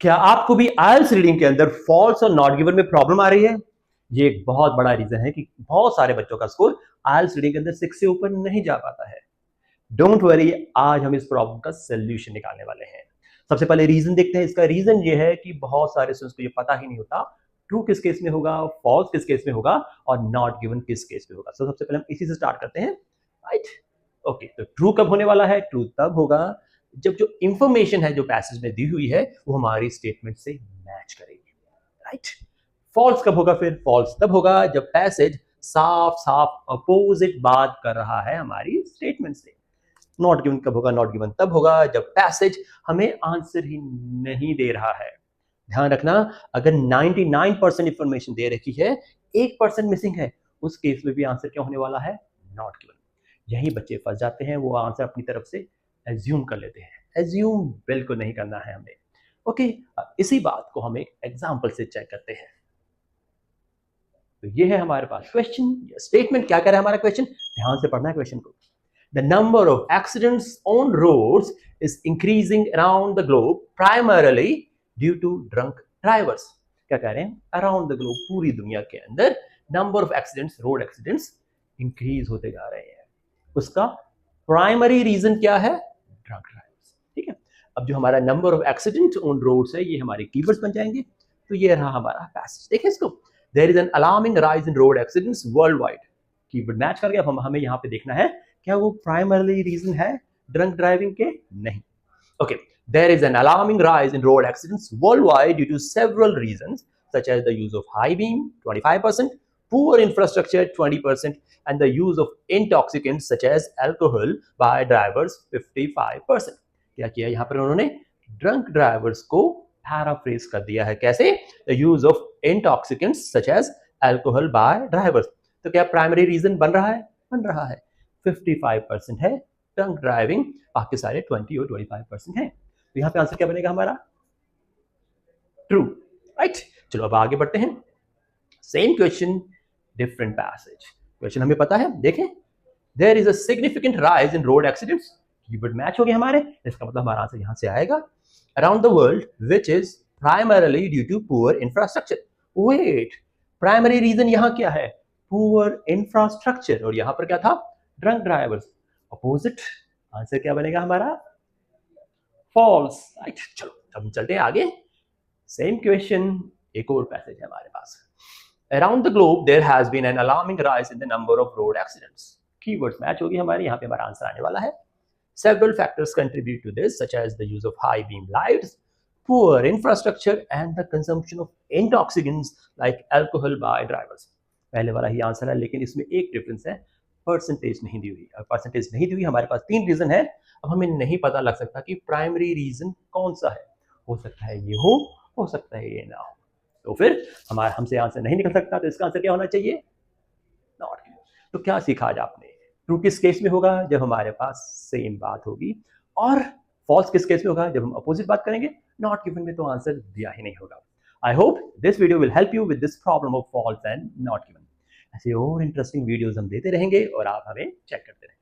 क्या आपको भी आइल्स रीडिंग के अंदर फॉल्स और नॉट गिवन में प्रॉब्लम आ रही है? ये एक बहुत बड़ा रीजन है कि बहुत सारे बच्चों का स्कोर आइल्स रीडिंग के अंदर 6 से ऊपर नहीं जा पाता है। डोंट वरी, आज हम इस प्रॉब्लम का सोल्यूशन निकालने वाले हैं। सबसे पहले रीजन देखते हैं। इसका रीजन ये है कि बहुत सारे स्टूडेंट्स को ये पता ही नहीं होता ट्रू किस केस में होगा, फॉल्स किस केस में होगा और नॉट गिवन किस केस में होगा। सबसे पहले हम इसी से स्टार्ट करते हैं, राइट? ओके, तो ट्रू कब होने वाला है? ट्रू तब होगा जब जो इंफॉर्मेशन है जो पैसेज में दी हुई है वो हमारी स्टेटमेंट से मैच करेगी, राइट? फॉल्स कब होगा? फिर फॉल्स तब होगा जब पैसेज साफ साफ अपोजिट बात कर रहा है हमारी स्टेटमेंट से। नॉट गिवन कब होगा? नॉट गिवन तब होगा जब पैसेज हमें आंसर ही नहीं दे रहा है। ध्यान रखना, अगर 99% इंफॉर्मेशन दे रखी है, 1% मिसिंग है, उस केस में भी आंसर क्या होने वाला है? Not given. यही बच्चे फंस जाते हैं, वो आंसर अपनी तरफ से एज्यूम कर लेते हैं। एज्यूम बिल्कुल नहीं करना है हमें। ओके, इसी बात को हम एक एग्जांपल से चेक करते हैं। तो ये है हमारे पास क्वेश्चन, स्टेटमेंट। क्या कर रहा है हमारा क्वेश्चन? ध्यान से पढ़ना है क्वेश्चन को। The number of accidents on roads is increasing around the globe primarily due to drunk drivers. क्या कह रहे हैं? Around the globe, पूरी दुनिया के अंदर number of accidents, road accidents increase होते जा रहे हैं। उसका प्राइमरी रीजन क्या है? Drunk drivers. ठीक है, अब जो हमारा number of accident on roads है ये हमारे कीवर्ड्स बन जाएंगे। तो ये रहा हमारा पैसेज। देखिए इसको, there is an alarming rise in road accidents world wide. Keyword match कर गया। अब हमें यहाँ पे देखना है क्या वो प्राइमरी रीजन है ड्रंक ड्राइविंग के? नहीं। Okay, there is an alarming rise in road accidents world wide due to several reasons such as the use of high beam 25%, poor infrastructure 20%, and the use of intoxicants such as alcohol by drivers 55%. क्या किया यहाँ पर उन्होंने? Drunk drivers को paraphrase कर दिया है। कैसे? The use of intoxicants such as alcohol by drivers. तो क्या प्राइमरी रीजन बन रहा है? बन रहा है। 55% है ड्रंक ड्राइविंग, बाकी सारे 20 और 25% है। तो यहाँ पे आंसर क्या बनेगा हमारा? True, right? चलो अब आगे बढ़ते हैं। Same question, different passage. Question हमें पता है, देखें। There is a significant rise in road accidents. Keyword match हो गए हमारे, इसका मतलब हमारा आंसर यहां से आएगा। Around the world which is primarily due to poor infrastructure. Wait, primary reason यहां क्या है? Poor infrastructure. और यहां पर क्या था? Drunk drivers. अपोजिट, आंसर क्या बनेगा हमारा? False, right? चलो हम चलते हैं आगे। सेम क्वेश्चन, एक और पैसेज है हमारे पास। Around the globe, there has been an alarming rise in the number of road accidents. Keywords match होगी हमारी, यहाँ पे हमारा आंसर आने वाला है। Several factors contribute to this, such as the use of high beam lights, poor infrastructure, and the consumption of intoxicants like alcohol by drivers. पहले वाला ही आंसर है, लेकिन इसमें एक डिफरेंस है, परसेंटेज नहीं दी हुई। अब परसेंटेज नहीं दी हुई, हमारे पास 3 रीजन है। अब हमें नहीं पता लग सकता कि प्राइमरी रीजन कौन सा है। हो सकता है ये हो सकता है ये ना हो। तो फिर हमारा हमसे आंसर नहीं निकल सकता। तो इसका आंसर क्या होना चाहिए? Not given. तो क्या सीखा आज आपने? ट्रू किस केस में होगा? जब हमारे पास सेम बात होगी। और फॉल्स किस केस में होगा? जब हम अपोजिट बात करेंगे। नॉट गिवन में तो आंसर दिया ही नहीं होगा। I hope this video will help you with this problem of false and not given. ऐसे और इंटरेस्टिंग वीडियोस हम देते रहेंगे और आप हमें चेक करते रहेंगे।